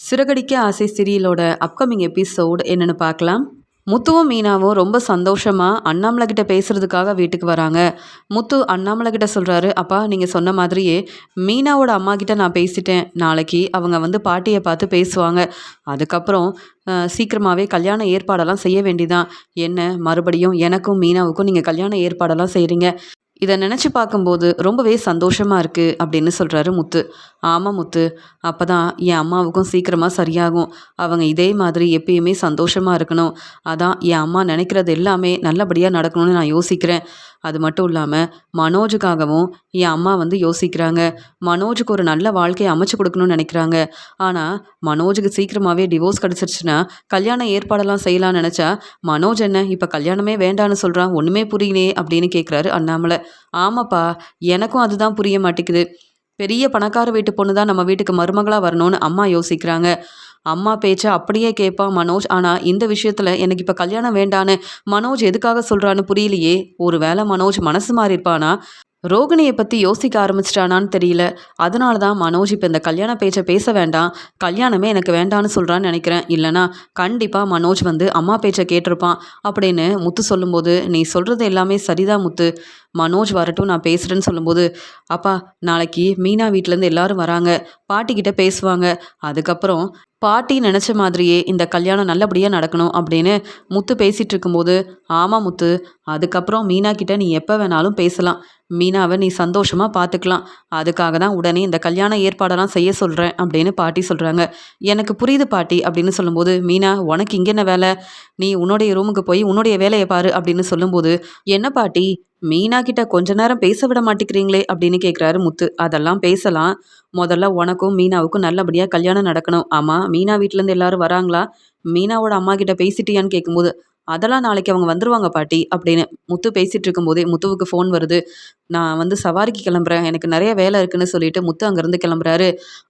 சிறகடிக்க ஆசை சீரியலோட upcoming episode என்னன்னு பார்க்கலாம். முத்துவும் மீனாவும் ரொம்ப சந்தோஷமா அண்ணாமலை கிட்ட பேசுறதுக்காக வீட்டுக்கு வராங்க. முத்து அண்ணாமலை கிட்ட சொல்றாரு, அப்பா நீங்க சொன்ன மாதிரியே மீனாவோட அம்மா கிட்ட நான் பேசிட்டேன். நாளைக்கு அவங்க வந்து பாட்டியை பார்த்து பேசுவாங்க. அதுக்கப்புறம் சீக்கிரமாகவே கல்யாண ஏற்பாடெல்லாம் செய்ய வேண்டிதான். என்ன மறுபடியும் எனக்கும் மீனாவுக்கும் நீங்கள் கல்யாண ஏற்பாடெல்லாம் செய்கிறீங்க. இதை நினச்சி பார்க்கும்போது ரொம்பவே சந்தோஷமாக இருக்குது அப்படின்னு சொல்கிறாரு முத்து. ஆமாம் முத்து, அப்போ தான் என் அம்மாவுக்கும் சீக்கிரமாக சரியாகும். அவங்க இதே மாதிரி எப்பயுமே சந்தோஷமாக இருக்கணும். அதான் என் அம்மா நினைக்கிறது எல்லாமே நல்லபடியாக நடக்கணும்னு நான் யோசிக்கிறேன். அது மட்டும் இல்லாமல் மனோஜுக்காகவும் என் அம்மா வந்து யோசிக்கிறாங்க. மனோஜுக்கு ஒரு நல்ல வாழ்க்கையை அமைச்சு கொடுக்கணும்னு நினைக்கிறாங்க. ஆனால் மனோஜுக்கு சீக்கிரமாகவே டிவோர்ஸ் கிடச்சிருச்சுன்னா கல்யாண ஏற்பாடெல்லாம் செய்யலாம்னு நினச்சா மனோஜ் என்ன இப்போ கல்யாணமே வேண்டான்னு சொல்கிறான், ஒன்றுமே புரியலையே அப்படின்னு கேட்குறாரு அண்ணாமலை. ஆமாப்பா, எனக்கும் அதுதான் புரிய மாட்டேங்குது. பெரிய பணக்கார வீட்டு பொண்ணு தான் நம்ம வீட்டுக்கு மருமகளாக வரணும்னு அம்மா யோசிக்கிறாங்க. அம்மா பேச்சை அப்படியே கேட்பான் மனோஜ். ஆனால் இந்த விஷயத்தில் எனக்கு இப்போ கல்யாணம் வேண்டான்னு மனோஜ் எதுக்காக சொல்கிறான்னு புரியலையே. ஒரு வேளை மனோஜ் மனசு மாறியிருப்பானா, ரோகிணியை பற்றி யோசிக்க ஆரம்பிச்சிட்டானான்னு தெரியல. அதனால தான் மனோஜ் இப்போ இந்த கல்யாண பேச்சை பேச வேண்டாம், கல்யாணமே எனக்கு வேண்டான்னு சொல்கிறான்னு நினைக்கிறேன். இல்லைனா கண்டிப்பாக மனோஜ் வந்து அம்மா பேச்சை கேட்டிருப்பான் அப்படின்னு முத்து சொல்லும்போது, நீ சொல்கிறது எல்லாமே சரிதான் முத்து, மனோஜ் வரட்டும் நான் பேசுகிறேன்னு சொல்லும்போது, அப்பா நாளைக்கு மீனா வீட்டிலேருந்து எல்லாரும் வராங்க, பாட்டிக்கிட்ட பேசுவாங்க. அதுக்கப்புறம் பாட்டி நினச்ச மாதிரியே இந்த கல்யாணம் நல்லபடியாக நடக்கணும் அப்படின்னு முத்து பேசிகிட்டு இருக்கும்போது, ஆமாம் முத்து, அதுக்கப்புறம் மீனா கிட்ட நீ எப்போ வேணாலும் பேசலாம். மீனாவை நீ சந்தோஷமாக பார்த்துக்கலாம். அதுக்காக தான் உடனே இந்த கல்யாண ஏற்பாடெல்லாம் செய்ய சொல்கிறேன் அப்படின்னு பாட்டி சொல்கிறாங்க. எனக்கு புரியுது பாட்டி அப்படின்னு சொல்லும்போது, மீனா உனக்கு இங்கே என்ன வேலை, நீ உன்னுடைய ரூமுக்கு போய் உன்னுடைய வேலையை பாரு அப்படின்னு சொல்லும்போது, என்ன பாட்டி மீனா கிட்ட கொஞ்ச நேரம் பேச விட மாட்டேங்கிறீங்களே அப்படின்னு கேட்குறாரு முத்து. அதெல்லாம் பேசலாம், முதல்ல உனக்கும் மீனாவுக்கும் நல்லபடியாக கல்யாணம் நடக்கணும். ஆமாம் மீனா வீட்டிலேருந்து எல்லாரும் வராங்களா, மீனாவோட அம்மா கிட்ட பேசிட்டியான்னு கேட்கும்போது, அதெல்லாம் நாளைக்கு அவங்க வந்துருவாங்க பாட்டி அப்படின்னு முத்து பேசிகிட்டு இருக்கும்போதே முத்துவுக்கு ஃபோன் வருது. நான் வந்து சவாரிக்கு கிளம்புறேன், எனக்கு நிறைய வேலை இருக்குன்னு சொல்லிட்டு முத்து அங்கேருந்து கிளம்புறாரு.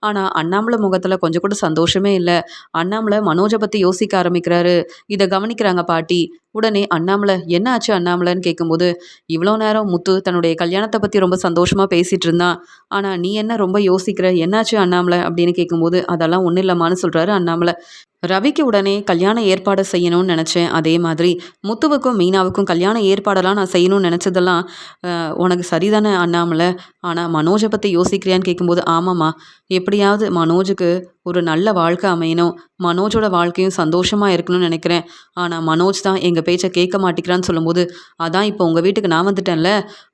ஆனால் அண்ணாமலை முகத்தில் கொஞ்சம் கூட சந்தோஷமே இல்லை. அண்ணாமலை மனோஜை பற்றி யோசிக்க ஆரம்பிக்கிறாரு. இதை கவனிக்கிறாங்க பாட்டி. உடனே அண்ணாமலை என்ன ஆச்சு அண்ணாமலைன்னு கேட்கும்போது, இவ்வளோ நேரம் முத்து தன்னுடைய கல்யாணத்தை பற்றி ரொம்ப சந்தோஷமாக பேசிகிட்டு இருந்தான். ஆனால் நீ என்ன ரொம்ப யோசிக்கிற, என்னாச்சு அண்ணாமலை அப்படின்னு கேட்கும்போது, அதெல்லாம் ஒன்றும் இல்லைம்மான்னு சொல்கிறாரு அண்ணாமலை. ரவிக்கு உடனே கல்யாண ஏற்பாடு செய்யணும்னு நினச்சேன். அதே மாதிரி முத்துவுக்கும் மீனாவுக்கும் கல்யாண ஏற்பாடெல்லாம் நான் செய்யணும்னு நினச்சதெல்லாம் உனக்கு சரிதானே அண்ணாமலை. ஆனால் மனோஜை பற்றி யோசிக்கிறியான்னு கேட்கும்போது, ஆமாம்மா, எப்படியாவது மனோஜுக்கு ஒரு நல்ல வாழ்க்கை அமையணும், மனோஜோட வாழ்க்கையும் சந்தோஷமாக இருக்கணும்னு நினைக்கிறேன். ஆனால் மனோஜ் தான் எங்கள் பேச்சை கேட்க மாட்டேங்கிறான்னு சொல்லும்போது, அதான் இப்போ உங்கள் வீட்டுக்கு நான் வந்துட்டேன்ல,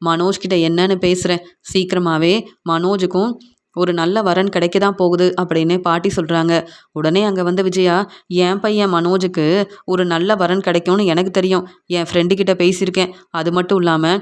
மனோஜ்கிட்ட என்னன்னு பேசுகிறேன். சீக்கிரமாகவே மனோஜுக்கும் ஒரு நல்ல வரன் கிடைக்க தான் போகுது அப்படின்னு பாட்டி சொல்கிறாங்க. உடனே அங்கே வந்து விஜயா, என் பையன் மனோஜுக்கு ஒரு நல்ல வரன் கிடைக்கும்னு எனக்கு தெரியும், என் ஃப்ரெண்டுக்கிட்ட பேசியிருக்கேன். அது மட்டும் இல்லாமல்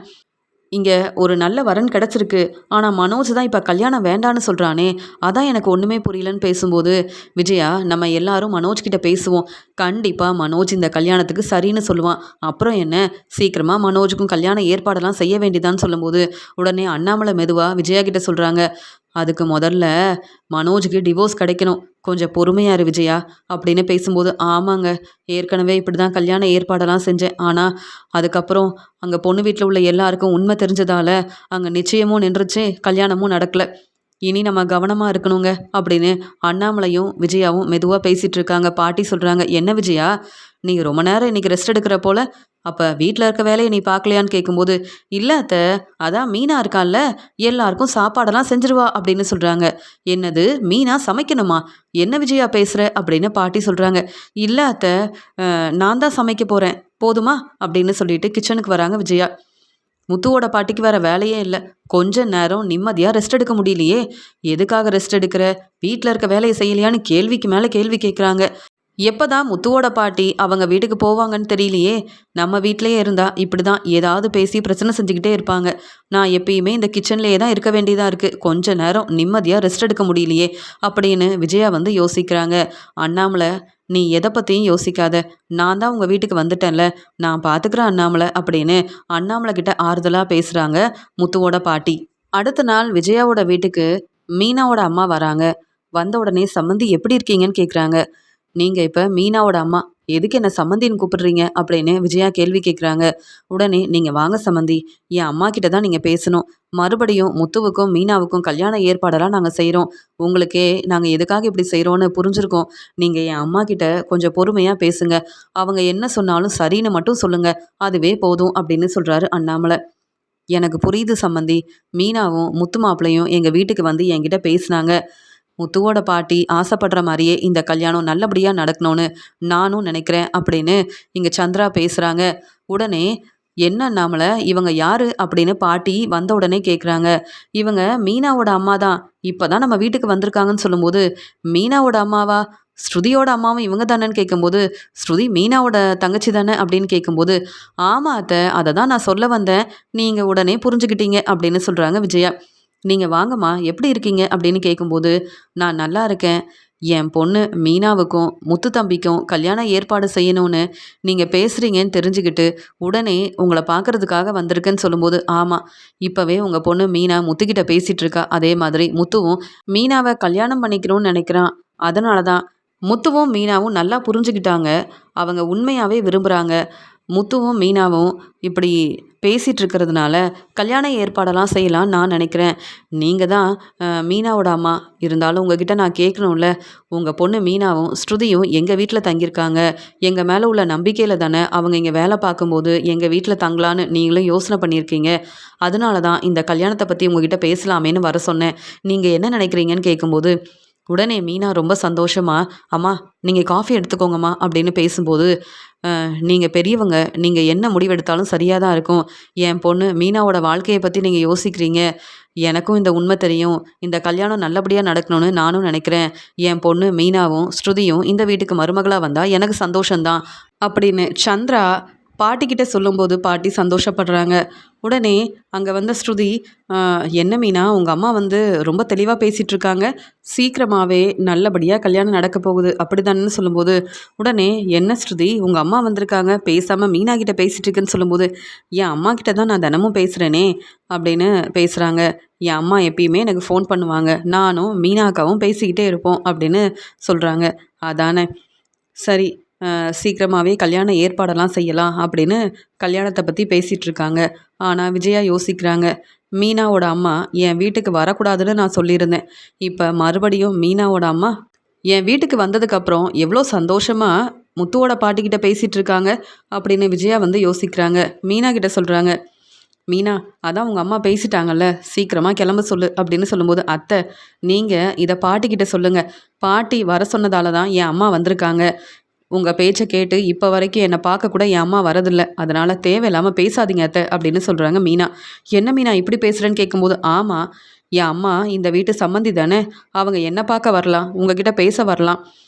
இங்கே ஒரு நல்ல வரன் கிடச்சிருக்கு. ஆனால் மனோஜ் தான் இப்போ கல்யாணம் வேண்டான்னு சொல்கிறானே, அதான் எனக்கு ஒன்றுமே புரியலன்னு பேசும்போது, விஜயா நம்ம எல்லாரும் மனோஜ் கிட்ட பேசுவோம், கண்டிப்பாக மனோஜ் இந்த கல்யாணத்துக்கு சரின்னு சொல்லுவான். அப்புறம் என்ன, சீக்கிரமாக மனோஜுக்கும் கல்யாண ஏற்பாடெல்லாம் செய்ய வேண்டியதான்னு சொல்லும்போது, உடனே அண்ணாமலை மெதுவாக விஜயா கிட்ட சொல்கிறாங்க, அதுக்கு முதல்ல மனோஜுக்கு டிவோர்ஸ் கிடைக்கணும், கொஞ்சம் பொறுமையா இரு விஜயா அப்படின்னு பேசும்போது, ஆமாங்க, ஏற்கனவே இப்படி தான் கல்யாண ஏற்பாடெல்லாம் செஞ்சேன். ஆனால் அதுக்கப்புறம் அங்கே பொண்ணு வீட்டில் உள்ள எல்லாருக்கும் உண்மை தெரிஞ்சதால அங்கே நிச்சயமும் நின்றுச்சு, கல்யாணமும் நடக்கலை. இனி நம்ம கவனமாக இருக்கணுங்க அப்படின்னு அண்ணாமலையும் விஜயாவும் மெதுவாக பேசிகிட்டு இருக்காங்க. பாட்டி சொல்கிறாங்க, என்ன விஜயா நீ ரொம்ப நேரம் இன்றைக்கி ரெஸ்ட் எடுக்கிற போல, அப்போ வீட்டில் இருக்க வேலையை நீ பார்க்கலையான்னு கேட்கும்போது, இல்லை அத்தை, அதான் மீனா இருக்கான்ல, எல்லாருக்கும் சாப்பாடெல்லாம் செஞ்சிருவா அப்படின்னு சொல்கிறாங்க. என்னது மீனா சமைக்கணுமா, என்ன விஜயா பேசுகிற அப்படின்னு பாட்டி சொல்கிறாங்க. இல்லை அத்தை, நான் தான் சமைக்க போகிறேன் போதுமா அப்படின்னு சொல்லிட்டு கிச்சனுக்கு வராங்க விஜயா. முத்துவோட பாட்டிக்கு வேற வேலையே இல்லை, கொஞ்ச நேரம் நிம்மதியாக ரெஸ்ட் எடுக்க முடியலையே, எதுக்காக ரெஸ்ட் எடுக்கிற, வீட்டில் இருக்க வேலையை செய்யலையான்னு கேள்விக்கு மேலே கேள்வி கேட்குறாங்க. எப்போதான் முத்துவோட பாட்டி அவங்க வீட்டுக்கு போவாங்கன்னு தெரியலையே, நம்ம வீட்டிலேயே இருந்தா இப்படி தான் ஏதாவது பேசி பிரச்சனை செஞ்சுக்கிட்டே இருப்பாங்க. நான் எப்பயுமே இந்த கிச்சன்லேயே தான் இருக்க வேண்டியதாக இருக்குது, கொஞ்ச நேரம் நிம்மதியாக ரெஸ்ட் எடுக்க முடியலையே அப்படின்னு விஜயா வந்து யோசிக்கிறாங்க. அண்ணாமலை, நீ எதை பற்றியும் யோசிக்காத, நான் தான் உங்கள் வீட்டுக்கு வந்துட்டேன்ல, நான் பார்த்துக்கிறேன் அண்ணாமலை அப்படின்னு அண்ணாமலை கிட்ட ஆறுதலாக பேசுகிறாங்க முத்துவோட பாட்டி. அடுத்த நாள் விஜயாவோட வீட்டுக்கு மீனாவோட அம்மா வராங்க. வந்த உடனே சம்மந்தி எப்படி இருக்கீங்கன்னு கேட்குறாங்க. நீங்கள் இப்போ மீனாவோட அம்மா, எதுக்கு என்ன சம்மந்தின்னு கூப்பிடுறீங்க அப்படின்னு விஜயா கேள்வி கேட்குறாங்க. உடனே நீங்கள் வாங்க சம்மந்தி, என் அம்மா கிட்ட தான் நீங்கள் பேசணும். மறுபடியும் முத்துவுக்கும் மீனாவுக்கும் கல்யாண ஏற்பாடெல்லாம் நாங்கள் செய்கிறோம். உங்களுக்கே நாங்கள் எதுக்காக இப்படி செய்கிறோன்னு புரிஞ்சிருக்கோம். நீங்கள் என் அம்மா கிட்ட கொஞ்சம் பொறுமையாக பேசுங்க. அவங்க என்ன சொன்னாலும் சரின்னு மட்டும் சொல்லுங்க. அதுவே போதும் அப்படின்னு சொல்கிறாரு அண்ணாமலை. எனக்கு புரியுது சம்மந்தி. மீனாவும் முத்து மாப்பிளையும் எங்கள் வீட்டுக்கு வந்து என்கிட்ட பேசினாங்க. முத்துவோட பாட்டி ஆசைப்படுற மாதிரியே இந்த கல்யாணம் நல்லபடியாக நடக்கணும்னு நானும் நினைக்கிறேன் அப்படின்னு இங்கே சந்திரா பேசுகிறாங்க. உடனே என்ன அண்ணாமலை, இவங்க யாரு அப்படின்னு பாட்டி வந்த உடனே கேட்குறாங்க. இவங்க மீனாவோட அம்மா தான். இப்போ தான் நம்ம வீட்டுக்கு வந்திருக்காங்கன்னு சொல்லும்போது, மீனாவோட அம்மாவா? ஸ்ருதியோட அம்மாவும் இவங்க தானேன்னு கேட்கும்போது, ஸ்ருதி மீனாவோட தங்கச்சி தானே அப்படின்னு கேட்கும்போது, ஆமா அத்தை, அதை தான் நான் சொல்ல வந்தேன். நீங்கள் உடனே புரிஞ்சுக்கிட்டீங்க அப்படின்னு சொல்கிறாங்க விஜயா. நீங்கள் வாங்கம்மா, எப்படி இருக்கீங்க அப்படின்னு கேட்கும்போது, நான் நல்லா இருக்கேன். என் பொண்ணு மீனாவுக்கும் முத்து தம்பிக்கும் கல்யாணம் ஏற்பாடு செய்யணும்னு நீங்கள் பேசுகிறீங்கன்னு தெரிஞ்சுக்கிட்டு உடனே உங்களை பார்க்கறதுக்காக வந்திருக்கேன்னு சொல்லும்போது, ஆமாம், இப்போவே உங்கள் பொண்ணு மீனா முத்துக்கிட்ட பேசிகிட்டு இருக்கா. அதே மாதிரி முத்துவும் மீனாவை கல்யாணம் பண்ணிக்கணும்னு நினைக்கிறான். அதனால தான் முத்துவும் மீனாவும் நல்லா புரிஞ்சுக்கிட்டாங்க. அவங்க உண்மையாகவே விரும்புகிறாங்க. முத்துவும் மீனாவும் இப்படி பேசிகிட்டு இருக்கிறதுனால கல்யாண ஏற்பாடெல்லாம் செய்யலான்னு நான் நினைக்கிறேன். நீங்கள் தான் மீனாவோட அம்மா. இருந்தாலும் உங்ககிட்ட நான் கேட்கணும்ல. உங்கள் பொண்ணு மீனாவும் ஸ்ருதியும் எங்கள் வீட்டில் தங்கியிருக்காங்க. எங்கள் மேலே உள்ள நம்பிக்கையில் தானே அவங்க இங்கே வேலை பார்க்கும்போது எங்கள் வீட்டில் தங்கலான்னு நீங்களும் யோசனை பண்ணியிருக்கீங்க. அதனால தான் இந்த கல்யாணத்தை பற்றி உங்ககிட்ட பேசலாமேன்னு வர சொன்னேன். நீங்கள் என்ன நினைக்கிறீங்கன்னு கேட்கும்போது, உடனே மீனா ரொம்ப சந்தோஷமா, அம்மா நீங்கள் காஃபி எடுத்துக்கோங்கம்மா அப்படின்னு பேசும்போது, நீங்கள் பெரியவங்க, நீங்கள் என்ன முடிவெடுத்தாலும் சரியாக தான் இருக்கும். என் பொண்ணு மீனாவோட வாழ்க்கையை பற்றி நீங்கள் யோசிக்கிறீங்க. எனக்கும் இந்த உண்மை தெரியும். இந்த கல்யாணம் நல்லபடியாக நடக்கணும்னு நானும் நினைக்கிறேன். என் பொண்ணு மீனாவும் ஸ்ருதியும் இந்த வீட்டுக்கு மருமகளாக வந்தால் எனக்கு சந்தோஷந்தான் அப்படின்னு சந்திரா பாட்டிக்கிட்ட சொல்லும்போது பாட்டி சந்தோஷப்படுறாங்க. உடனே அங்கே வந்த ஸ்ருதி, என்ன மீனா, உங்கள் அம்மா வந்து ரொம்ப தெளிவாக பேசிகிட்டு இருக்காங்க. சீக்கிரமாகவே நல்லபடியாக கல்யாணம் நடக்க போகுது அப்படி தானேன்னு சொல்லும்போது, உடனே என்ன ஸ்ருதி, உங்கள் அம்மா வந்திருக்காங்க, பேசாமல் மீனா கிட்ட பேசிகிட்டு இருக்குன்னு சொல்லும்போது, என் அம்மா கிட்ட தான் நான் தினமும் பேசுகிறேனே அப்படின்னு பேசுகிறாங்க. என் அம்மா எப்பயுமே எனக்கு ஃபோன் பண்ணுவாங்க. நானும் மீனாக்காவும் பேசிக்கிட்டே இருப்போம் அப்படின்னு சொல்கிறாங்க. அதானே, சரி, சீக்கிரமாகவே கல்யாண ஏற்பாடெல்லாம் செய்யலாம் அப்படின்னு கல்யாணத்தை பற்றி பேசிகிட்டு இருக்காங்க. ஆனால் விஜயா யோசிக்கிறாங்க. மீனாவோட அம்மா என் வீட்டுக்கு வரக்கூடாதுன்னு நான் சொல்லியிருந்தேன். இப்போ மறுபடியும் மீனாவோட அம்மா என் வீட்டுக்கு வந்ததுக்கப்புறம் எவ்வளோ சந்தோஷமாக முத்துவோட பாட்டிக்கிட்ட பேசிகிட்டு இருக்காங்க அப்படின்னு விஜயா வந்து யோசிக்கிறாங்க. மீனா கிட்ட சொல்கிறாங்க. மீனா, அதான் உங்கள் அம்மா பேசிட்டாங்கல்ல, சீக்கிரமாக கிளம்ப சொல்லு அப்படின்னு சொல்லும்போது, அத்தை நீங்கள் இதை பாட்டிக்கிட்ட சொல்லுங்கள். பாட்டி வர சொன்னதால தான் என் அம்மா வந்திருக்காங்க. உங்கள் பேச்சை கேட்டு இப்போ வரைக்கும் என்னை பார்க்க கூட என் அம்மா வரதில்லை. அதனால் தேவையில்லாமல் பேசாதீங்க அத்தை அப்படின்னு சொல்கிறாங்க மீனா. என்ன மீனா இப்படி பேசுகிறேன்னு கேட்கும்போது, ஆமாம், என் அம்மா இந்த வீட்டு சம்மந்தி தானே. அவங்க என்னை பார்க்க வரலாம், உங்ககிட்ட பேச வரலாம்.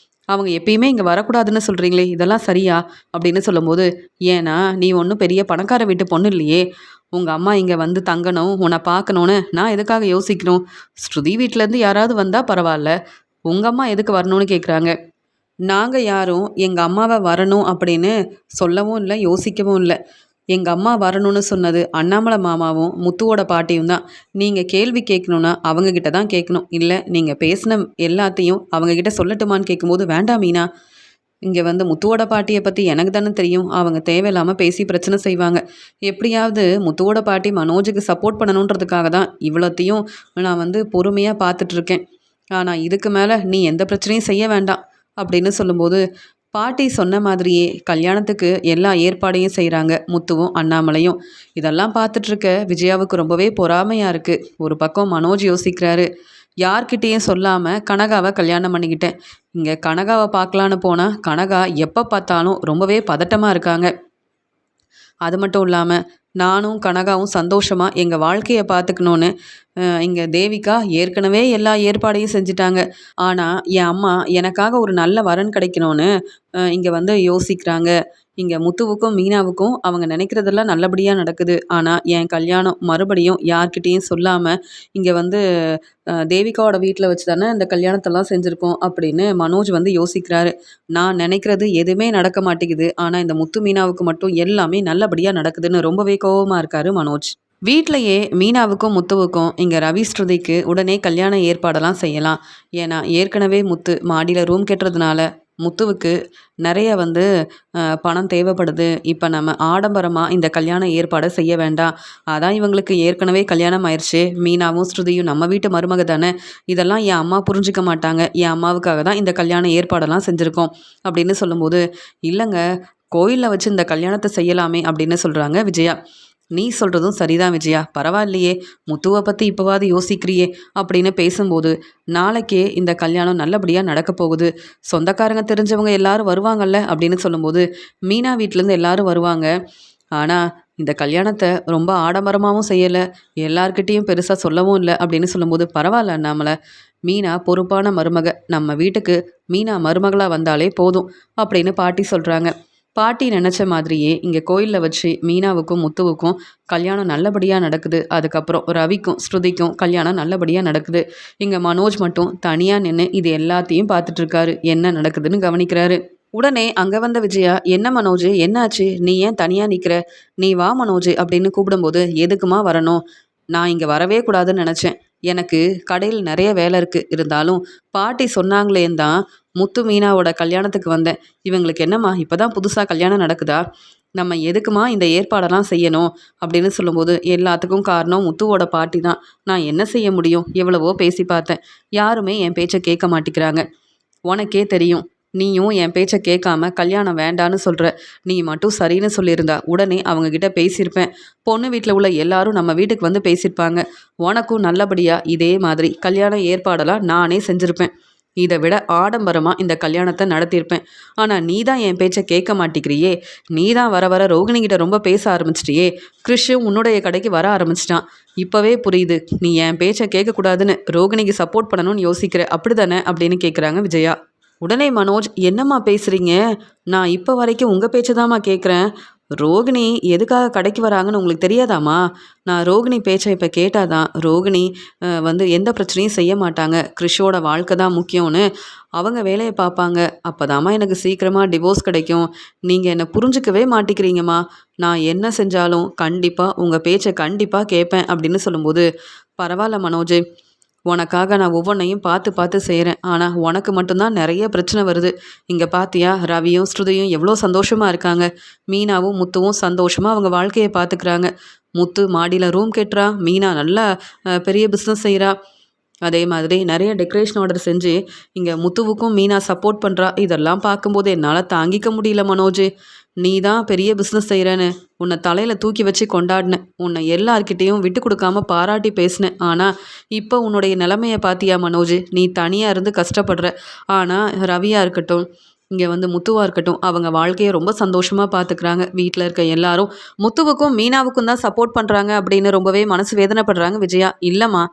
அவங்க எப்பயுமே இங்கே வரக்கூடாதுன்னு சொல்கிறீங்களே, இதெல்லாம் சரியா அப்படின்னு சொல்லும்போது, ஏன்னா நீ ஒன்றும் பெரிய பணக்கார வீட்டு பொண்ணு இல்லையே. உங்கள் அம்மா இங்கே வந்து தங்கணும், உன்னை பார்க்கணுன்னு நான் எதுக்காக யோசிக்கணும்? ஸ்ருதி வீட்டிலேருந்து யாராவது வந்தால் பரவாயில்ல, உங்கள் அம்மா எதுக்கு வரணும்னு கேட்குறாங்க. நாங்கள் யாரும் எங்கள் அம்மாவை வரணும் அப்படின்னு சொல்லவும் இல்லை, யோசிக்கவும் இல்லை. எங்கள் அம்மா வரணும்னு சொன்னது அண்ணாமலை மாமாவும் முத்துவோட பாட்டியும் தான். நீங்கள் கேள்வி கேட்கணுன்னா அவங்கக்கிட்ட தான் கேட்கணும். இல்லை நீங்கள் பேசின எல்லாத்தையும் அவங்கக்கிட்ட சொல்லட்டுமான்னு கேட்கும்போது, வேண்டாம் மீனா, இங்கே வந்து முத்துவோட பாட்டியை பற்றி எனக்கு தானே தெரியும். அவங்க தேவையில்லாமல் பேசி பிரச்சனை செய்வாங்க. எப்படியாவது முத்துவோட பாட்டி மனோஜுக்கு சப்போர்ட் பண்ணணுன்றதுக்காக தான் இவ்வளோத்தையும் நான் வந்து பொறுமையாக பார்த்துட்ருக்கேன். ஆனால் இதுக்கு மேலே நீ எந்த பிரச்சனையும் செய்ய வேண்டாம் அப்படின்னு சொல்லும்போது, பாட்டி சொன்ன மாதிரியே கல்யாணத்துக்கு எல்லா ஏற்பாடையும் செய்கிறாங்க முத்துவும் அண்ணாமலையும். இதெல்லாம் பார்த்துட்ருக்க விஜயாவுக்கு ரொம்பவே பொறாமையாக இருக்குது. ஒரு பக்கம் மனோஜ் யோசிக்கிறாரு, யார்கிட்டேயும் சொல்லாமல் கனகாவை கல்யாணம் பண்ணிக்கிட்டேன். இங்கே கனகாவை பார்க்கலான்னு போனால் கனகா எப்போ பார்த்தாலும் ரொம்பவே பதட்டமாக இருக்காங்க. அது மட்டும் இல்லாமல் நானும் கனகாவும் சந்தோஷமாக எங்கள் வாழ்க்கையை பார்த்துக்கணுன்னு இங்கே தேவிகா ஏற்கனவே எல்லா ஏற்பாடையும் செஞ்சுட்டாங்க. ஆனால் என் அம்மா எனக்காக ஒரு நல்ல வரன் கிடைக்கணும்னு இங்கே வந்து யோசிக்கிறாங்க. இங்கே முத்துவுக்கும் மீனாவுக்கும் அவங்க நினைக்கிறதெல்லாம் நல்லபடியாக நடக்குது. ஆனால் என் கல்யாணம் மறுபடியும் யார்கிட்டேயும் சொல்லாமல் இங்கே வந்து தேவிகாவோட வீட்டில் வச்சு தானே இந்த கல்யாணத்தெல்லாம் செஞ்சுருக்கோம் அப்படின்னு மனோஜ் வந்து யோசிக்கிறாரு. நான் நினைக்கிறது எதுவுமே நடக்க மாட்டேங்குது. ஆனால் இந்த முத்து மீனாவுக்கு மட்டும் எல்லாமே நல்லபடியாக நடக்குதுன்னு ரொம்பவே கோவமாக இருக்காரு மனோஜ். வீட்லையே மீனாவுக்கும் முத்துவுக்கும் இங்கே ரவி ஸ்ருதிக்கு உடனே கல்யாண ஏற்பாடெல்லாம் செய்யலாம். ஏன்னா ஏற்கனவே முத்து மாடியில் ரூம் கட்டுறதுனால முத்துவுக்கு நிறைய வந்து பணம் தேவைப்படுது. இப்போ நம்ம ஆடம்பரமாக இந்த கல்யாண ஏற்பாடை செய்ய வேண்டாம். அதான் இவங்களுக்கு ஏற்கனவே கல்யாணம் ஆயிடுச்சு. மீனாவும் ஸ்ருதியும் நம்ம வீட்டு மருமக தானே. இதெல்லாம் என் அம்மா புரிஞ்சுக்க மாட்டாங்க. என் அம்மாவுக்காக தான் இந்த கல்யாண ஏற்பாடெல்லாம் செஞ்சுருக்கோம் அப்படின்னு சொல்லும்போது, இல்லைங்க, கோயிலில் வச்சு இந்த கல்யாணத்தை செய்யலாமே அப்படின்னு சொல்கிறாங்க விஜயா. நீ சொல்கிறதும் சரிதான் விஜயா, பரவாயில்லையே, முத்துவை பற்றி இப்போவாது யோசிக்கிறியே அப்படின்னு பேசும்போது, நாளைக்கே இந்த கல்யாணம் நல்லபடியாக நடக்க போகுது. சொந்தக்காரங்க தெரிஞ்சவங்க எல்லாரும் வருவாங்கல்ல அப்படின்னு சொல்லும்போது, மீனா வீட்டிலேருந்து எல்லாரும் வருவாங்க. ஆனால் இந்த கல்யாணத்தை ரொம்ப ஆடம்பரமாகவும் செய்யலை, எல்லார்கிட்டேயும் பெருசாக சொல்லவும் இல்லை அப்படின்னு சொல்லும்போது, பரவாயில்ல அண்ணாமலை, மீனா பொறுப்பான மருமக, நம்ம வீட்டுக்கு மீனா மருமகளாக வந்தாலே போதும் அப்படின்னு பாட்டி சொல்கிறாங்க. பாட்டி நினச்ச மாதிரியே இங்கே கோயிலில் வச்சு மீனாவுக்கும் முத்துவுக்கும் கல்யாணம் நல்லபடியாக நடக்குது. அதுக்கப்புறம் ரவிக்கும் ஸ்ருதிக்கும் கல்யாணம் நல்லபடியாக நடக்குது. இங்கே மனோஜ் மட்டும் தனியாக நின்று இது எல்லாத்தையும் பார்த்துட்ருக்காரு, என்ன நடக்குதுன்னு கவனிக்கிறாரு. உடனே அங்கே வந்த விஜயா, என்ன மனோஜ், என்னாச்சு, நீ ஏன் தனியாக நிற்கிற, நீ வா மனோஜ் அப்படின்னு கூப்பிடும்போது, எதுக்குமா வரணும், நான் இங்கே வரவே கூடாதுன்னு நினச்சேன், எனக்கு கடையில் நிறைய வேலை இருக்குது, இருந்தாலும் பாட்டி சொன்னாங்களேன்னு தான் முத்து மீனாவோட கல்யாணத்துக்கு வந்தேன். இவங்களுக்கு என்னம்மா இப்போ தான் புதுசாக கல்யாணம் நடக்குதா, நம்ம எதுக்குமா இந்த ஏற்பாடெல்லாம் செய்யணும் அப்படின்னு சொல்லும்போது, எல்லாத்துக்கும் காரணம் முத்துவோட பாட்டி தான், நான் என்ன செய்ய முடியும், எவ்வளவோ பேசி பார்த்தேன், யாருமே என் பேச்சை கேட்க மாட்டேங்கிறாங்க, உனக்கே தெரியும், நீயும் என் பேச்சை கேட்காம கல்யாணம் வேண்டான்னு சொல்கிற, நீ மட்டும் சரின்னு சொல்லியிருந்தா உடனே அவங்கக்கிட்ட பேசியிருப்பேன், பொண்ணு வீட்டில் உள்ள எல்லாரும் நம்ம வீட்டுக்கு வந்து பேசியிருப்பாங்க, உனக்கும் நல்லபடியாக இதே மாதிரி கல்யாண ஏற்பாடெல்லாம் நானே செஞ்சுருப்பேன், இதை விட ஆடம்பரமாக இந்த கல்யாணத்தை நடத்தியிருப்பேன். ஆனால் நீ தான் என் பேச்சை கேட்க மாட்டேங்கிறியே, நீ தான் வர வர ரோகிணிகிட்ட ரொம்ப பேச ஆரம்பிச்சிட்டியே, கிறிஷும் உன்னுடைய கடைக்கு வர ஆரம்பிச்சிட்டான், இப்போவே புரியுது நீ என் பேச்சை கேட்கக்கூடாதுன்னு ரோகிணிக்கு சப்போர்ட் பண்ணணும்னு யோசிக்கிற, அப்படி தானே அப்படின்னு கேட்குறாங்க விஜயா. உடனே மனோஜ், என்னம்மா பேசுகிறீங்க, நான் இப்போ வரைக்கும் உங்கள் பேச்சை தாம்மா கேட்குறேன், ரோகிணி எதுக்காக கடைக்கு வராங்கன்னு உங்களுக்கு தெரியாதாம்மா, நான் ரோகிணி பேச்சை இப்போ கேட்டாதான் ரோகிணி வந்து எந்த பிரச்சனையும் செய்ய மாட்டாங்க, கிறிஷோட வாழ்க்கை தான் முக்கியம்னு அவங்க வேலையை பார்ப்பாங்க, அப்போதாம்மா எனக்கு சீக்கிரமாக டிவோர்ஸ் கிடைக்கும், நீங்கள் என்னை புரிஞ்சுக்கவே மாட்டேங்கிறீங்கம்மா, நான் என்ன செஞ்சாலும் கண்டிப்பாக உங்கள் பேச்சை கண்டிப்பாக கேட்பேன் அப்படின்னு சொல்லும்போது, பரவாயில்ல மனோஜ், உனக்காக நான் ஒவ்வொன்றையும் பார்த்து பார்த்து செய்கிறேன், ஆனால் உனக்கு மட்டும்தான் நிறைய பிரச்சனை வருது, இங்கே பார்த்தியா ரவியும் ஸ்ருதியும் எவ்வளோ சந்தோஷமாக இருக்காங்க, மீனாவும் முத்துவும் சந்தோஷமாக அவங்க வாழ்க்கையை பார்த்துக்கிறாங்க, முத்து மாடியில் ரூம் கட்டுறா, மீனா நல்லா பெரிய பிஸ்னஸ் செய்கிறா, அதே மாதிரி நிறைய டெக்கரேஷன் ஆர்டர் செஞ்சு இங்கே முத்துவுக்கும் மீனா சப்போர்ட் பண்ணுறா, இதெல்லாம் பார்க்கும்போது என்னால் தாங்கிக்க முடியல மனோஜ், நீ தான் பெரிய பிஸ்னஸ் செய்கிறேன்னு உன்னை தலையில் தூக்கி வச்சு கொண்டாடினேன், உன்னை எல்லார்கிட்டேயும் விட்டு கொடுக்காம பாராட்டி பேசினேன், ஆனால் இப்போ உன்னுடைய நிலைமையை பார்த்தியா மனோஜ், நீ தனியாக இருந்து கஷ்டப்படுற, ஆனால் ரவியாக இருக்கட்டும் இங்கே வந்து முத்துவாக இருக்கட்டும் அவங்க வாழ்க்கையை ரொம்ப சந்தோஷமாக பார்த்துக்கிறாங்க, வீட்டில் இருக்க எல்லாரும் முத்துவுக்கும் மீனாவுக்கும் தான் சப்போர்ட் பண்ணுறாங்க அப்படின்னு ரொம்பவே மனசு வேதனைப்படுறாங்க விஜயா. இல்லைம்மா,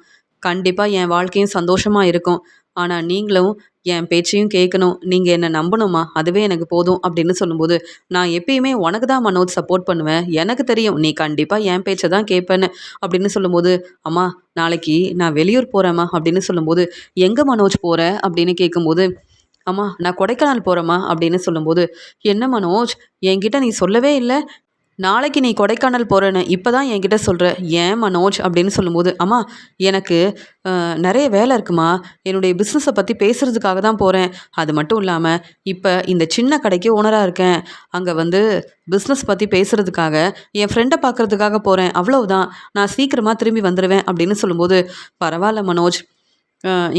கண்டிப்பாக என் வாழ்க்கையும் சந்தோஷமாக இருக்கும், ஆனால் நீங்களும் என் பேச்சையும் கேட்கணும், நீங்கள் என்னை நம்பணுமா, அதுவே எனக்கு போதும் அப்படின்னு சொல்லும்போது, நான் எப்பயுமே உனக்கு தான் மனோஜ் சப்போர்ட் பண்ணுவேன், எனக்கு தெரியும் நீ கண்டிப்பாக என் பேச்சை தான் கேட்பேன்னு அப்படின்னு சொல்லும்போது, அம்மா நாளைக்கு நான் வெளியூர் போகிறேம்மா அப்படின்னு சொல்லும்போது, எங்கே மனோஜ் போகிற அப்படின்னு கேட்கும்போது, அம்மா நான் கொடைக்கானல் போகிறேம்மா அப்படின்னு சொல்லும்போது, என்ன மனோஜ் என்கிட்ட நீ சொல்லவே இல்லை, நாளைக்கு நீ கொடைக்கானல் போகிறேன்னு இப்போ தான் என்கிட்ட சொல்கிற, ஏன் மனோஜ் அப்படின்னு சொல்லும்போது, அம்மா எனக்கு நிறைய வேலை இருக்குமா, என்னுடைய பிஸ்னஸை பற்றி பேசுகிறதுக்காக தான் போகிறேன், அது மட்டும் இல்லாமல் இப்போ இந்த சின்ன கடைக்கு ஓனராக இருக்கேன், அங்கே வந்து பிஸ்னஸ் பற்றி பேசுகிறதுக்காக என் ஃப்ரெண்டை பார்க்குறதுக்காக போகிறேன், அவ்வளவுதான், நான் சீக்கிரமாக திரும்பி வந்துடுவேன் அப்படின்னு சொல்லும்போது, பரவாயில்ல மனோஜ்,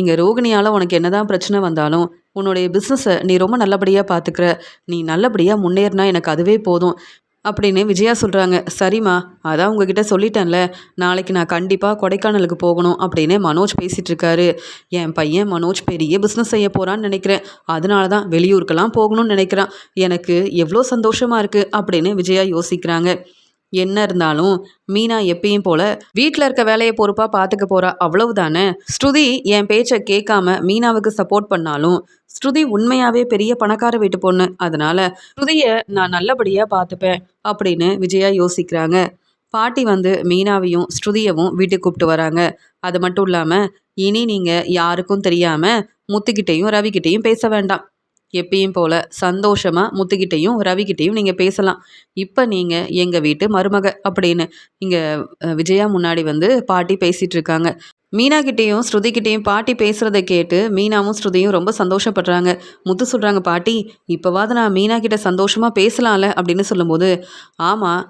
இங்கே ரோகிணியால் உனக்கு என்ன தான் பிரச்சனை வந்தாலும் உன்னுடைய பிஸ்னஸை நீ ரொம்ப நல்லபடியாக பார்த்துக்கிற, நீ நல்லபடியாக முன்னேறினா எனக்கு அதுவே போதும் அப்படின்னு விஜயா சொல்கிறாங்க. சரிம்மா, அதான் உங்ககிட்ட சொல்லிட்டேன்ல, நாளைக்கு நான் கண்டிப்பாக கொடைக்கானலுக்கு போகணும் அப்படின்னு மனோஜ் பேசிகிட்டு இருக்காரு, என் பையன் மனோஜ் பெரிய பிஸ்னஸ் செய்ய போகிறான்னு நினைக்கிறேன், அதனால தான் வெளியூருக்கெல்லாம் போகணும்னு நினைக்கிறான், எனக்கு எவ்வளோ சந்தோஷமாக இருக்குது அப்படின்னு விஜயா யோசிக்கிறாங்க. என்ன இருந்தாலும் மீனா எப்பயும் போல வீட்டில் இருக்க வேலையை பொறுப்பாக பார்த்துக்க போகிறா, அவ்வளவுதானே. ஸ்ருதி என் பேச்சை கேட்காம மீனாவுக்கு சப்போர்ட் பண்ணாலும் ஸ்ருதி உண்மையாகவே பெரிய பணக்கார வீட்டு பொண்ணு, அதனால ஸ்ருதியை நான் நல்லபடியாக பார்த்துப்பேன் அப்படின்னு விஜயா யோசிக்கிறாங்க. பாட்டி வந்து மீனாவையும் ஸ்ருதியவும் வீட்டுக்கு கூப்பிட்டு வராங்க. அது மட்டும் இல்லாமல் இனி நீங்கள் யாருக்கும் தெரியாமல் முத்துக்கிட்டேயும் ரவிக்கிட்டேயும் பேச வேண்டாம், எப்பயும் போல் சந்தோஷமாக முத்துக்கிட்டேயும் ரவிக்கிட்டேயும் நீங்கள் பேசலாம், இப்போ நீங்கள் எங்கள் வீட்டு மருமக அப்படின்னு இங்கே விஜயா முன்னாடி வந்து பாட்டி பேசிகிட்டு இருக்காங்க. மீனா கிட்டேயும் ஸ்ருதி கிட்டேயும் பாட்டி பேசுகிறத கேட்டு மீனாவும் ஸ்ருதியும் ரொம்ப சந்தோஷப்படுறாங்க. முத்து சொல்கிறாங்க, பாட்டி இப்போவாது நான் மீனா கிட்ட சந்தோஷமாக பேசலாம்ல அப்படின்னு சொல்லும்போது, ஆமாம்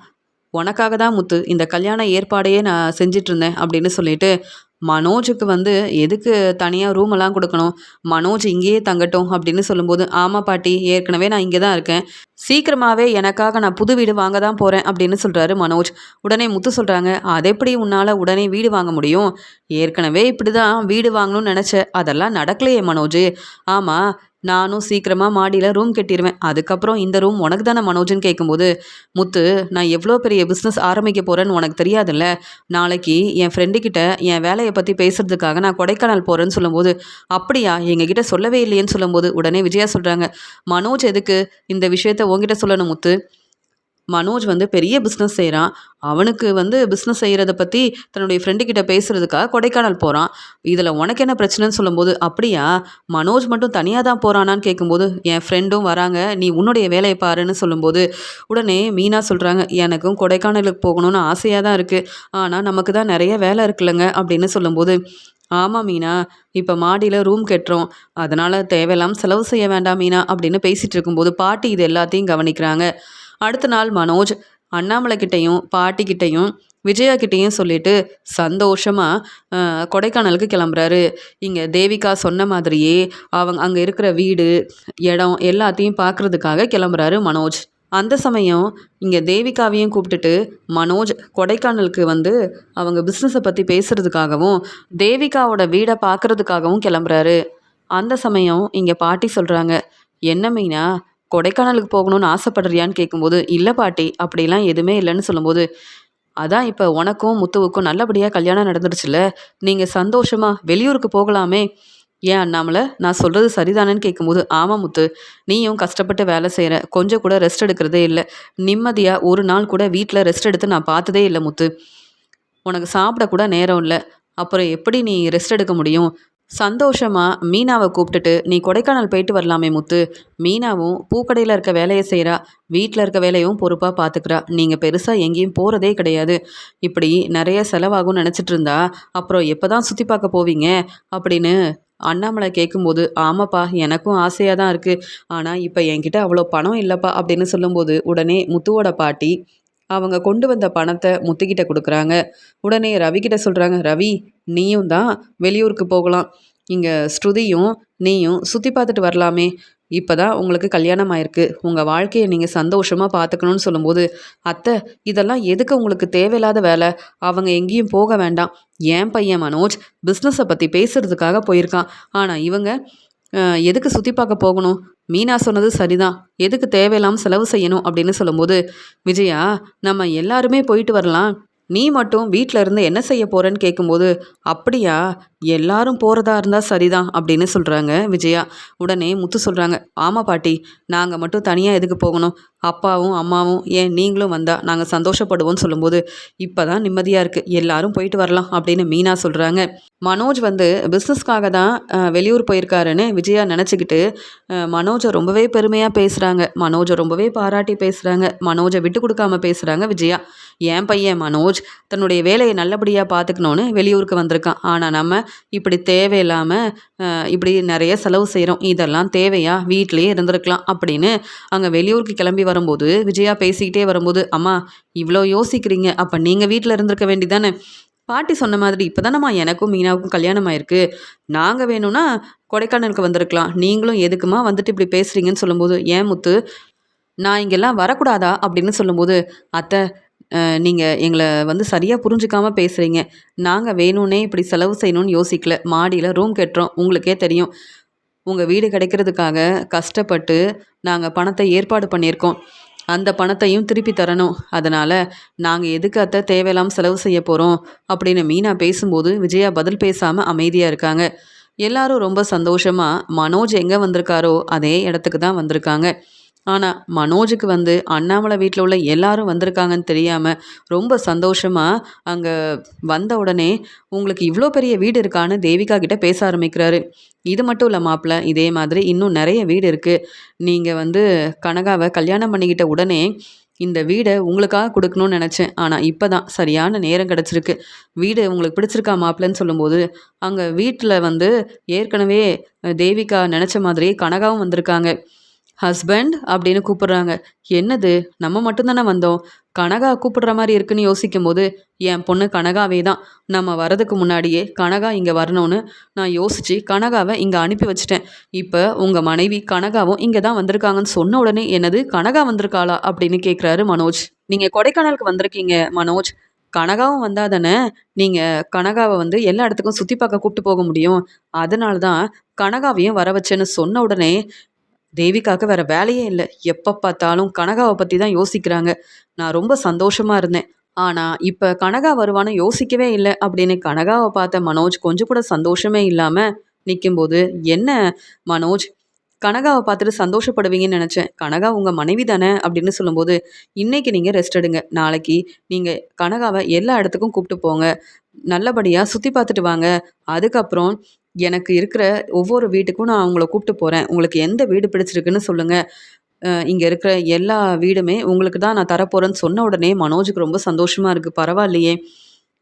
உனக்காக தான் முத்து இந்த கல்யாண ஏற்பாடையே நான் செஞ்சிட்ருந்தேன் அப்படின்னு சொல்லிட்டு, மனோஜுக்கு வந்து எதுக்கு தனியாக ரூமெல்லாம் கொடுக்கணும், மனோஜ் இங்கேயே தங்கட்டும் அப்படின்னு சொல்லும்போது, ஆமாம் பாட்டி ஏற்கனவே நான் இங்கே தான் இருக்கேன், சீக்கிரமாகவே எனக்காக நான் புது வீடு வாங்க தான் போகிறேன் அப்படின்னு சொல்கிறாரு மனோஜ். உடனே முத்து சொல்கிறாங்க, அது எப்படி உன்னால் உடனே வீடு வாங்க முடியும், ஏற்கனவே இப்படி தான் வீடு வாங்கணும்னு நினச்சேன், அதெல்லாம் நடக்கலையே மனோஜ். ஆமாம் நானும் சீக்கிரமாக மாடியில் ரூம் கட்டிடுவேன், அதுக்கப்புறம் இந்த ரூம் உனக்கு தானே மனோஜ்னு கேட்கும்போது, முத்து நான் எவ்வளோ பெரிய பிஸ்னஸ் ஆரம்பிக்க போகிறேன்னு உனக்கு தெரியாதுல்ல, நாளைக்கு என் ஃப்ரெண்டுக்கிட்ட என் வேலையை பற்றி பேசுகிறதுக்காக நான் கொடைக்கானல் போகிறேன்னு சொல்லும்போது, அப்படியா எங்ககிட்ட சொல்லவே இல்லையேன்னு சொல்லும்போது உடனே விஜயா சொல்கிறாங்க, மனோஜ் எதுக்கு இந்த விஷயத்த உங்ககிட்ட சொல்லணும் முத்து, மனோஜ் வந்து பெரிய பிஸ்னஸ் செய்கிறான், அவனுக்கு வந்து பிஸ்னஸ் செய்கிறத பற்றி தன்னுடைய ஃப்ரெண்டுக்கிட்ட பேசுகிறதுக்காக கொடைக்கானல் போகிறான், இதில் உனக்கு என்ன பிரச்சனைன்னு சொல்லும்போது, அப்படியா மனோஜ் மட்டும் தனியாக தான் போகிறானான்னு கேட்கும்போது, என் ஃப்ரெண்டும் வராங்க நீ உன்னுடைய வேலையை பாருன்னு சொல்லும்போது, உடனே மீனா சொல்கிறாங்க, எனக்கும் கொடைக்கானலுக்கு போகணும்னு ஆசையாக தான் இருக்குது, ஆனால் நமக்கு தான் நிறைய வேலை இருக்குல்லங்க அப்படின்னு சொல்லும்போது, ஆமாம் மீனா இப்போ மாடியில் ரூம் கட்டுறோம், அதனால் தேவையில்லாமல் செலவு செய்ய வேண்டாம் மீனா அப்படின்னு பேசிகிட்டு இருக்கும்போது பாட்டி இது எல்லாத்தையும் கவனிக்கிறாங்க. அடுத்த நாள் மனோஜ் அண்ணாமலை கிட்டேயும் பாட்டிக்கிட்டேயும் விஜயா கிட்டேயும் சொல்லிட்டு சந்தோஷமாக கொடைக்கானலுக்கு கிளம்புறாரு. இங்கே தேவிகா சொன்ன மாதிரியே அவங்க அங்கே இருக்கிற வீடு இடம் எல்லாத்தையும் பார்க்குறதுக்காக கிளம்புறாரு மனோஜ். அந்த சமயம் இங்கே தேவிகாவையும் கூப்பிட்டுட்டு மனோஜ் கொடைக்கானலுக்கு வந்து அவங்க பிஸ்னஸை பற்றி பேசுகிறதுக்காகவும் தேவிகாவோட வீடை பார்க்குறதுக்காகவும் கிளம்புறாரு. அந்த சமயம் இங்கே பாட்டி சொல்கிறாங்க, என்ன மீனா கொடைக்கானலுக்கு போகணும்னு ஆசைப்படுறியான்னு கேட்கும்போது, இல்லை பாட்டி அப்படிலாம் எதுவுமே இல்லைன்னு சொல்லும்போது, அதான் இப்போ உனக்கும் முத்துவுக்கும் நல்லபடியாக கல்யாணம் நடந்துடுச்சுல்ல, நீங்கள் சந்தோஷமாக வெளியூருக்கு போகலாமே, ஏன் அண்ணாமலை நான் சொல்கிறது சரிதானேன்னு கேட்கும்போது, ஆமாம் முத்து நீயும் கஷ்டப்பட்டு வேலை செய்கிற, கொஞ்சம் கூட ரெஸ்ட் எடுக்கிறதே இல்லை, நிம்மதியாக ஒரு நாள் கூட வீட்டில் ரெஸ்ட் எடுத்து நான் பார்த்ததே இல்லை முத்து, உனக்கு சாப்பிட கூட நேரம் இல்லை, அப்புறம் எப்படி நீ ரெஸ்ட் எடுக்க முடியும், சந்தோஷமா மீனாவை கூப்பிட்டுட்டு நீ கொடைக்கானல் போயிட்டு வரலாமே முத்து, மீனாவும் பூக்கடையில் இருக்க வேலையை செய்கிறா, வீட்டில் இருக்க வேலையும் பொறுப்பாக பார்த்துக்கிறா, நீங்கள் பெருசாக எங்கேயும் போகிறதே கிடையாது, இப்படி நிறைய செலவாகும்னு நினச்சிட்டு இருந்தா அப்புறம் எப்போ தான் சுற்றி பார்க்க போவீங்க அப்படின்னு அண்ணாமலை கேட்கும்போது, ஆமாப்பா எனக்கும் ஆசையாக தான் இருக்குது, ஆனால் இப்போ என்கிட்ட அவ்வளோ பணம் இல்லைப்பா அப்படின்னு சொல்லும்போது உடனே முத்துவோட பாட்டி அவங்க கொண்டு வந்த பணத்தை முத்துக்கிட்ட கொடுக்குறாங்க. உடனே ரவிக்கிட்ட சொல்கிறாங்க, ரவி நீயும் தான் வெளியூருக்கு போகலாம், இங்கே ஸ்ருதியும் நீயும் சுற்றி பார்த்துட்டு வரலாமே, இப்போ தான் உங்களுக்கு கல்யாணம் ஆயிருக்கு, உங்கள் வாழ்க்கையை நீங்கள் சந்தோஷமாக பார்த்துக்கணும்னு சொல்லும்போது, அத்தை இதெல்லாம் எதுக்கு உங்களுக்கு தேவையில்லாத வேலை, அவங்க எங்கேயும் போக வேண்டாம், என் பையன் மனோஜ் பிஸ்னஸை பற்றி பேசுகிறதுக்காக போயிருக்கான், ஆனால் இவங்க எதுக்கு சுற்றி பார்க்க போகணும், மீனா சொன்னது சரிதான், எதுக்கு தேவையில்லாமல் செலவு செய்யணும் அப்படின்னு சொல்லும்போது, விஜயா நம்ம எல்லாருமே போயிட்டு வரலாம், நீ மட்டும் வீட்டில் இருந்து என்ன செய்ய போகிறேன்னு கேட்கும்போது, அப்படியா எல்லாரும் போகிறதா இருந்தால் சரிதான் அப்படின்னு சொல்கிறாங்க விஜயா. உடனே முத்து சொல்கிறாங்க, ஆமாம் பாட்டி நாங்கள் மட்டும் தனியாக எதுக்கு போகணும், அப்பாவும் அம்மாவும் ஏன் நீங்களும் வந்தால் நாங்கள் சந்தோஷப்படுவோம்னு சொல்லும்போது, இப்போ தான் நிம்மதியாக இருக்குது எல்லாரும் போயிட்டு வரலாம் அப்படின்னு மீனா சொல்கிறாங்க. மனோஜ் வந்து பிஸ்னஸ்க்காக தான் வெளியூர் போயிருக்காருன்னு விஜயா நினச்சிக்கிட்டு மனோஜை ரொம்பவே பெருமையாக பேசுகிறாங்க, மனோஜை ரொம்பவே பாராட்டி பேசுகிறாங்க, மனோஜை விட்டு கொடுக்காம பேசுகிறாங்க விஜயா. என் பையன் மனோஜ் தன்னுடைய வேலையை நல்லபடியாக பார்த்துக்கணுன்னு வெளியூருக்கு வந்திருக்கான், ஆனால் நம்ம இப்படி தேவையில்லாமல் இப்படி நிறைய செலவு செய்கிறோம், இதெல்லாம் தேவையா, வீட்டிலேயே இருந்திருக்கலாம் அப்படின்னு அங்கே வெளியூருக்கு கிளம்பி வரும்போது விஜயா பேசிக்கிட்டே வரும்போது, அம்மா இவ்வளோ யோசிக்கிறீங்க, அப்போ நீங்கள் வீட்டில் இருந்திருக்க வேண்டிதானே, பாட்டி சொன்ன மாதிரி இப்போ தானம்மா எனக்கும் மீனாவுக்கும் கல்யாணம் ஆயிருக்கு, நாங்கள் வேணும்னா கொடைக்கானலுக்கு வந்திருக்கலாம், நீங்களும் எதுக்குமா வந்துட்டு இப்படி பேசுகிறீங்கன்னு சொல்லும்போது, ஏன் முத்து நான் இங்கெல்லாம் வரக்கூடாதா அப்படின்னு சொல்லும்போது, அத்தை நீங்கள் எங்களை வந்து சரியாக புரிஞ்சுக்காம பேசுகிறீங்க, நாங்கள் வேணும்னே இப்படி செலவு செய்யணும்னு யோசிக்கல, மாடியில் ரூம் கட்டுறோம், உங்களுக்கே தெரியும், உங்கள் வீடு கிடைக்கிறதுக்காக கஷ்டப்பட்டு நாங்கள் பணத்தை ஏற்பாடு பண்ணியிருக்கோம், அந்த பணத்தையும் திருப்பி தரணும், அதனால் நாங்கள் எதுக்கு அத்தை தேவையில்லாமல் செலவு செய்ய போகிறோம் அப்படின்னு மீனா பேசும்போது விஜயா பதில் பேசாமல் அமைதியாக இருக்காங்க. எல்லாரும் ரொம்ப சந்தோஷமாக மனோஜ் எங்கே வந்திருக்காரோ அதே இடத்துக்கு தான் வந்திருக்காங்க. ஆனால் மனோஜுக்கு வந்து அண்ணாமலை வீட்டில் உள்ள எல்லாரும் வந்திருக்காங்கன்னு தெரியாமல் ரொம்ப சந்தோஷமாக அங்கே வந்த உடனே உங்களுக்கு இவ்வளோ பெரிய வீடு இருக்கான்னு தேவிகா கிட்ட பேச ஆரம்பிக்கிறாரு. இது மட்டும் இல்லை மாப்பிள்ள, இதே மாதிரி இன்னும் நிறைய வீடு இருக்குது, நீங்கள் வந்து கனகாவை கல்யாணம் பண்ணிக்கிட்ட உடனே இந்த வீடை உங்களுக்காக கொடுக்கணும்னு நினச்சேன். ஆனால் இப்போ தான் சரியான நேரம் கிடச்சிருக்கு. வீடு உங்களுக்கு பிடிச்சிருக்கா மாப்பிள்ளைன்னு சொல்லும்போது, அங்கே வீட்டில் வந்து ஏற்கனவே தேவிகா நினச்ச மாதிரியே கனகாவும் வந்திருக்காங்க. ஹஸ்பண்ட் அப்படின்னு கூப்பிடுறாங்க. என்னது நம்ம மட்டும் தானே வந்தோம். கனகா கூப்பிடுற மாதிரி இருக்குன்னு யோசிக்கும்போது, என் பொண்ணு கனகாவே தான். நம்ம வரதுக்கு முன்னாடியே கனகா இங்கே வரணும்னு நான் யோசிச்சு கனகாவை இங்கே அனுப்பி வச்சுட்டேன். இப்போ உங்கள் மனைவி கனகாவும் இங்கே தான் வந்திருக்காங்கன்னு சொன்ன உடனே, என்னது கனகா வந்திருக்காளா அப்படின்னு கேட்குறாரு மனோஜ். நீங்கள் கொடைக்கானலுக்கு வந்திருக்கீங்க மனோஜ். கனகாவும் வந்தா தானே நீங்கள் கனகாவை வந்து எல்லா இடத்துக்கும் சுற்றி பார்க்க கூப்பிட்டு போக முடியும். அதனால தான் கனகாவையும் வர வச்சேன்னு சொன்ன உடனே தேவிகாவுக்கு வேற வேலையே இல்ல. எப்ப பார்த்தாலும் கனகாவ பத்தி தான் யோசிக்கிறாங்க. நான் ரொம்ப சந்தோஷமா இருந்தேன். ஆனா, இப்ப கனகா வருவான்னு யோசிக்கவே இல்ல அப்படின்னு கனகாவ பார்த்த மனோஜ் கொஞ்சம் கூட சந்தோஷமே இல்லாம நிக்கும்போது, "என்ன மனோஜ், கனகாவ பார்த்துட்டு சந்தோஷப்படுவீங்கன்னு நெனச்சேன். கனகா உங்க மனைவி தானே?" அப்படின்னு சொல்லும்போது, "இன்னைக்கு நீங்க ரெஸ்ட் எடுங்க. நாளைக்கு நீங்க கனகாவ எல்லா இடத்துக்கும் கூப்ட்டு போங்க. நல்லபடியா சுத்தி பார்த்துட்டு வாங்க. அதுக்கப்புறம் எனக்கு இருக்கிற ஒவ்வொரு வீட்டுக்கும் நான் உங்கள கூப்ட்டு போறேன். உங்களுக்கு எந்த வீடு பிடிச்சிருக்குன்னு சொல்லுங்க. இங்க இருக்கிற எல்லா வீடுமே உங்களுக்கு தான் நான் தரப்போறேன்னு சொன்ன உடனே மனோஜுக்கு ரொம்ப சந்தோஷமா இருக்கு. பரவாயில்லையே!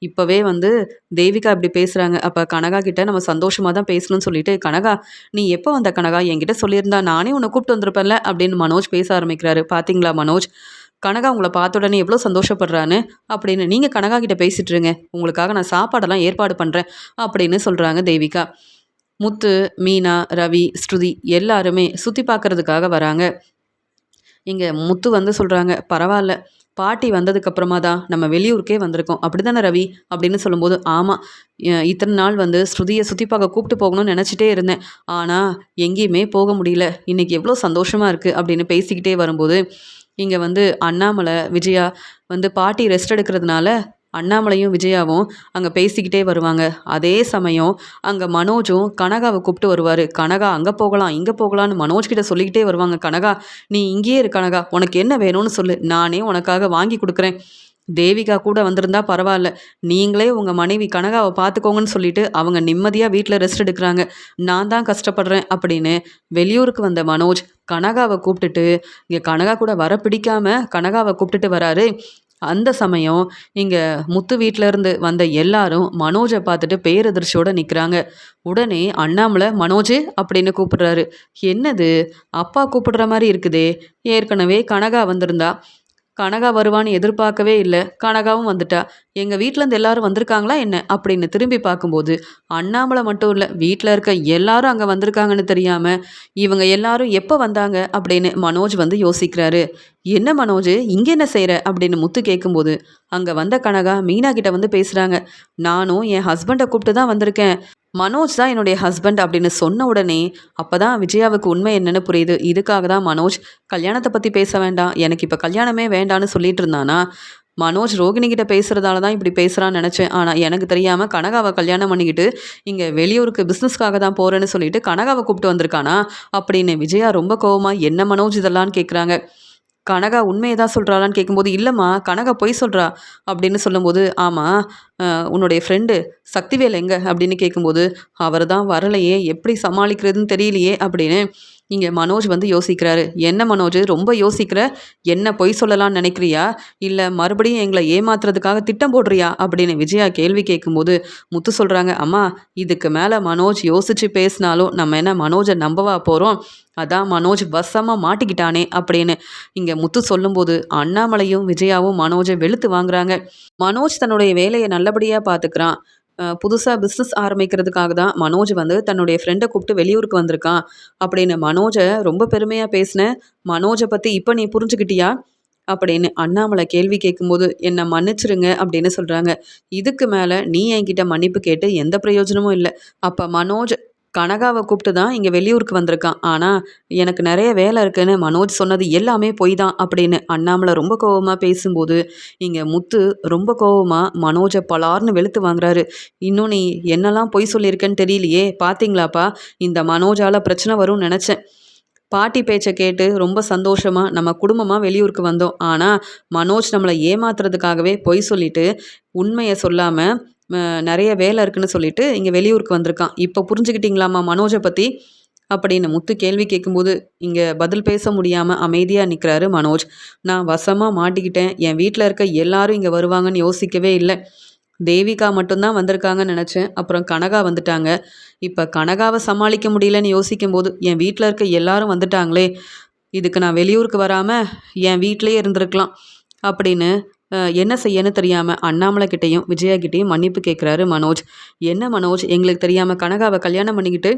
இப்பவே வந்து தேவிகா இப்படி பேசுறாங்க. அப்ப கனகா கிட்ட நம்ம சந்தோஷமா தான் பேசணும்னு சொல்லிட்டு, "கனகா, நீ எப்ப வந்த கனகா? என்கிட்ட சொல்லியிருந்தா நானே உன்ன கூப்ட்டு வந்திருப்பேன்ல" அப்படின்னு மனோஜ் பேச ஆரம்பிக்கிறாரு. "பாத்தீங்களா மனோஜ், கனகா உங்கள பார்த்த உடனே எவ்வளோ சந்தோஷப்படுறான்னு" அப்படின்னு. "நீங்க கனகா கிட்ட பேசிட்டு இருங்க. உங்களுக்காக நான் சாப்பாடெல்லாம் ஏற்பாடு பண்றேன்" அப்படின்னு சொல்றாங்க தேவிகா. முத்து, மீனா, ரவி, ஸ்ருதி எல்லாருமே சுத்தி பார்க்கறதுக்காக வராங்க. இங்க முத்து வந்து சொல்றாங்க, "பரவால்ல. பாட்டி வந்ததுக்கு அப்புறமா தான் நம்ம வெளியூருக்கே வந்திருக்கோம். அப்படிதானே ரவி?" அப்படின்னு சொல்லும்போது, "ஆமா. இத்தன நாள் வந்து ஸ்ருதிய சுத்தி பார்க்க கூப்பிட்டு போகணும்னு நெனச்சிட்டே இருந்தேன். ஆனா, எங்கேயுமே போக முடியல. இன்னைக்கு எவ்வளோ சந்தோஷமா இருக்கு." அப்படின்னு பேசிக்கிட்டே வரும்போது, இங்க வந்து அண்ணாமலை, விஜயா வந்து பாட்டி ரெஸ்ட் எடுக்கிறதுனால அண்ணாமலையும், விஜயாவும் அங்க பேசிக்கிட்டே வருவாங்க. அதே சமயம் அங்க மனோஜும் கனகாவ கூப்பிட்டு வருவாரு. "கனகா அங்க போகலாம், இங்க போகலான்னு" மனோஜ் கிட்ட சொல்லிக்கிட்டே வருவாங்க. "கனகா, நீ இங்கேயே இரு கனகா. உனக்கு என்ன வேணும்னு சொல்லு. நானே உனக்காக வாங்கி குடுக்குறேன். தேவிகா கூட வந்திருந்தா பரவால்ல. நீங்களே உங்க மனைவி கனகாவ பார்த்துக்கோங்கன்னு சொல்லிட்டு அவங்க நிம்மதியா வீட்ல ரெஸ்ட் எடுக்குறாங்க. நான் தான் கஷ்டப்படுறேன்" அப்படின்னு வெளியூருக்கு வந்த மனோஜ் கனகாவ கூப்பிட்டுட்டு, இங்க கனகா கூட வர பிடிக்காம கனகாவ கூப்பிட்டுட்டு வராரு. அந்த சமயம் இங்க முத்து வீட்ல இருந்து வந்த எல்லாரும் மனோஜ பார்த்துட்டு பேரதிர்ச்சியோட நிக்கிறாங்க. உடனே அண்ணாமலை "மனோஜு" அப்படின்னு கூப்பிடுறாரு. "என்னது? அப்பா கூப்பிடுற மாரி இருக்குதே. ஏற்கனவே கனகா வந்திருந்தா. கனகா வருவான்னு எதிர்பார்க்கவே இல்ல. கனகாவும் வந்துட்டா. எங்க வீட்லருந்து எல்லாரும் வந்திருக்காங்களா என்ன?" அப்படின்னு திரும்பி பார்க்கும்போது, அண்ணாமலை மட்டும் இல்ல, வீட்ல இருக்க எல்லாரும் அங்க வந்திருக்காங்கன்னு தெரியாம, இவங்க எல்லாரும் எப்ப வந்தாங்க அப்படின்னு மனோஜ் வந்து யோசிக்கிறாரு. "என்ன மனோஜு, இங்க என்ன செய்ற?" அப்படின்னு முத்து கேட்கும்போது, அங்க வந்த கனகா மீனா கிட்ட வந்து பேசுறாங்க. "நானும் என் ஹஸ்பண்ட கூப்பிட்டு தான் வந்திருக்கேன். மனோஜ் தான் என்னுடைய ஹஸ்பண்ட்" அப்படின்னு சொன்ன உடனே, அப்பதான் விஜயாவுக்கு உண்மை என்னன்னு புரியுது. இதுக்காக தான் மனோஜ் கல்யாணத்த பத்தி பேச வேண்டாம். எனக்கு இப்ப கல்யாணமே வேண்டான்னு சொல்லிட்டு இருந்தானா, மனோஜ் ரோகிணி கிட்ட பேசுறதால தான் இப்படி பேசுறான்னு நெனச்சேன். ஆனா எனக்கு தெரியாம கனகாவ கல்யாணம் பண்ணிக்கிட்டு, இங்க வெளியூருக்கு பிசினஸ்க்காக தான் போறேன்னு சொல்லிட்டு கனகாவ கூப்பிட்டு வந்திருக்கானா? அப்படின்னு விஜயா ரொம்ப கோவமா, "என்ன மனோஜ் இதெல்லாம்ன்னு" கேட்குறாங்க. கனகா உண்மைய தான் சொல்றாளான்னு கேட்கும்போது, "இல்லம்மா, கனகா பொய் சொல்றா" அப்படின்னு சொல்லும்போது, "ஆமா, உன்னுடைய ஃப்ரெண்டு சக்திவேல் எங்க?" அப்படின்னு கேட்கும்போது, "அவர் தான் வரலையே, எப்படி சமாளிக்கிறதுன்னு தெரியலையே" அப்படின்னு இங்க மனோஜ் வந்து யோசிக்கிறாரு. "என்ன மனோஜ் ரொம்ப யோசிக்கிற? என்ன பொய் சொல்லலாம்னு நினைக்கிறியா? இல்ல மறுபடியும் எங்கள ஏமாத்துறதுக்காக திட்டம் போடுறியா?" அப்படின்னு விஜயா கேள்வி கேட்கும்போது, முத்து சொல்றாங்க, "அம்மா, இதுக்கு மேல மனோஜ் யோசிச்சு பேசினாலும் நம்ம என்ன மனோஜை நம்பவா போறோம்? அதான் மனோஜ் வசமா மாட்டிக்கிட்டானே" அப்படின்னு இங்க முத்து சொல்லும்போது, அண்ணாமலையும் விஜயாவும் மனோஜை வெளுத்து வாங்குறாங்க. மனோஜ் தன்னுடைய வேலைய நல்லபடியா பார்த்துக்கிறான். புதுசா பிசினஸ் ஆரம்பிக்கிறதுக்காக தான் மனோஜ் வந்து தன்னுடைய ஃப்ரெண்ட கூப்பிட்டு வெளியூருக்கு வந்திருக்கான் அப்படின்னு மனோஜ ரொம்ப பெருமையா பேசினேன். மனோஜ பத்தி இப்ப நீ புரிஞ்சுக்கிட்டியா? அப்படின்னு அண்ணாமலை கேள்வி கேட்கும்போது, "என்ன மன்னிச்சிருங்க" அப்படின்னு சொல்றாங்க. "இதுக்கு மேல நீ என்கிட்ட மன்னிப்பு கேட்டு எந்த பிரயோஜனமும் இல்ல. அப்ப மனோஜ் கனகாவ கூப்பிட்டு தான் இங்க வெளியூருக்கு வந்திருக்கான். ஆனா, எனக்கு நெறைய வேலை இருக்குன்னு மனோஜ் சொன்னது எல்லாமே பொய் தான்" அப்படின்னு அண்ணாமலை ரொம்ப கோவமா பேசும்போது, இங்க முத்து ரொம்ப கோவமா மனோஜ பலார்ன்னு வெளுத்து வாங்குறாரு. "இன்னும் நீ என்னலாம் பொய் சொல்லியிருக்கன்னு தெரியலையே! பார்த்தீங்களாப்பா, இந்த மனோஜால பிரச்சனை வரும்னு நெனச்சேன். பாட்டி பேச்ச கேட்டு ரொம்ப சந்தோஷமா நம்ம குடும்பமா வெளியூருக்கு வந்தோம். ஆனா, மனோஜ் நம்மள ஏமாத்துறதுக்காகவே பொய் சொல்லிட்டு, உண்மைய சொல்லாம நெறைய வேலை இருக்குன்னு சொல்லிட்டு இங்க வெளியூருக்கு வந்திருக்கான். இப்ப புரிஞ்சுக்கிட்டீங்களாம்மா மனோஜ பத்தி?" அப்படின்னு முத்து கேள்வி கேட்கும்போது இங்கே பதில் பேச முடியாமல் அமைதியாக நிற்கிறாரு மனோஜ். நான் வசமாக மாட்டிக்கிட்டேன். என் வீட்டில் இருக்க எல்லாரும் இங்கே வருவாங்கன்னு யோசிக்கவே இல்லை. தேவிகா மட்டும்தான் வந்திருக்காங்கன்னு நினச்சேன். அப்புறம் கனகா வந்துட்டாங்க. இப்போ கனகாவை சமாளிக்க முடியலன்னு யோசிக்கும்போது என் வீட்டில் இருக்க எல்லாரும் வந்துட்டாங்களே, இதுக்கு நான் வெளியூருக்கு வராமல் என் வீட்டிலேயே இருந்திருக்கலாம் அப்படின்னு என்ன செய்யன்னு தெரியாமல் அண்ணாமலை கிட்டேயும் விஜயா கிட்டேயும் மன்னிப்பு கேட்குறாரு மனோஜ். என்ன மனோஜ், எங்களுக்கு தெரியாமல் கனகாவை கல்யாணம் பண்ணிக்கிட்டு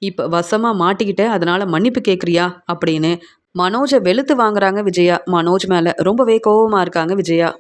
இப்போ வசமாக மாட்டிக்கிட்ட, அதனால் மன்னிப்பு கேட்குறியா அப்படின்னு மனோஜை வெளுத்து வாங்குறாங்க விஜயா. மனோஜ் மேலே ரொம்பவே கோவமாக இருக்காங்க விஜயா.